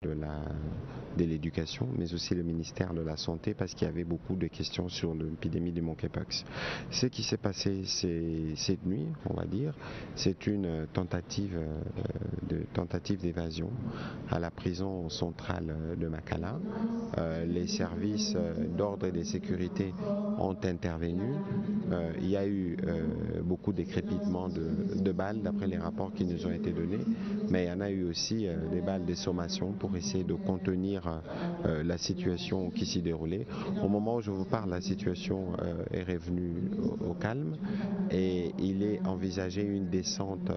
de l'éducation, mais aussi le ministère de la Santé, parce qu'il y avait beaucoup de questions sur l'épidémie du monkeypox. Ce qui s'est passé cette nuit, on va dire, c'est une tentative d'évasion à la prison centrale de Makala. Les services d'ordre et de sécurité ont intervenu. Il y a eu beaucoup de crépitements de balles, d'après les rapports qui nous ont été donnés, mais il y en a eu aussi des balles de sommation pour essayer de contenir la situation qui s'y déroulait. Au moment où je vous parle, la situation est revenue au calme et il est envisagé une descente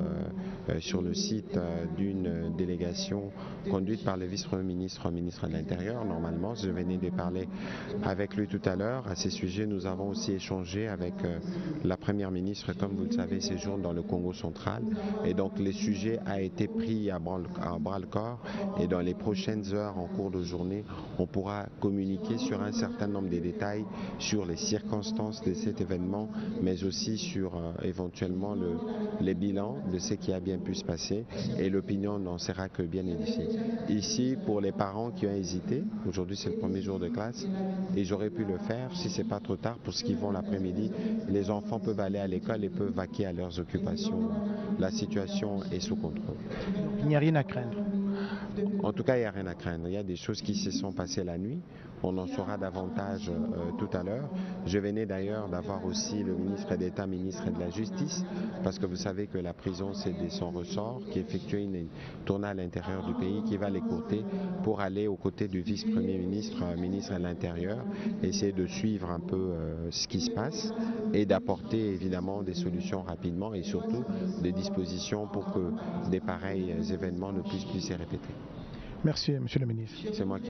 sur le site d'une délégation conduite par le vice-premier ministre, ministre de l'Intérieur. Normalement, je venais de parler avec lui tout à l'heure. À ce sujet, nous avons aussi échangé avec la première ministre, comme vous le savez, séjourne dans le Congo central, et donc le sujet a été pris à bras le corps, et dans les prochaines heures, en cours de journée, on pourra communiquer sur un certain nombre de détails sur les circonstances de cet événement, mais aussi sur éventuellement les bilans de ce qui a bien pu se passer, et l'opinion n'en sera que bien édifiée. Ici, pour les parents qui ont hésité, aujourd'hui c'est le premier jour de classe, et j'aurais pu le faire si c'est pas trop tard pour ce qu'ils vont l'après-midi. Les enfants peuvent aller à l'école et peuvent vaquer à leurs occupations. La situation est sous contrôle. Donc il n'y a rien à craindre. En tout cas, il n'y a rien à craindre. Il y a des choses qui se sont passées la nuit. On en saura davantage tout à l'heure. Je venais d'ailleurs d'avoir aussi le ministre d'État, ministre de la Justice, parce que vous savez que la prison, c'est de son ressort, qui effectue une tournée à l'intérieur du pays, qui va l'écourter pour aller aux côtés du vice-premier ministre, ministre de l'Intérieur, essayer de suivre un peu ce qui se passe et d'apporter évidemment des solutions rapidement et surtout des dispositions pour que des pareils événements ne puissent plus se répéter. Merci, monsieur le ministre. C'est moi qui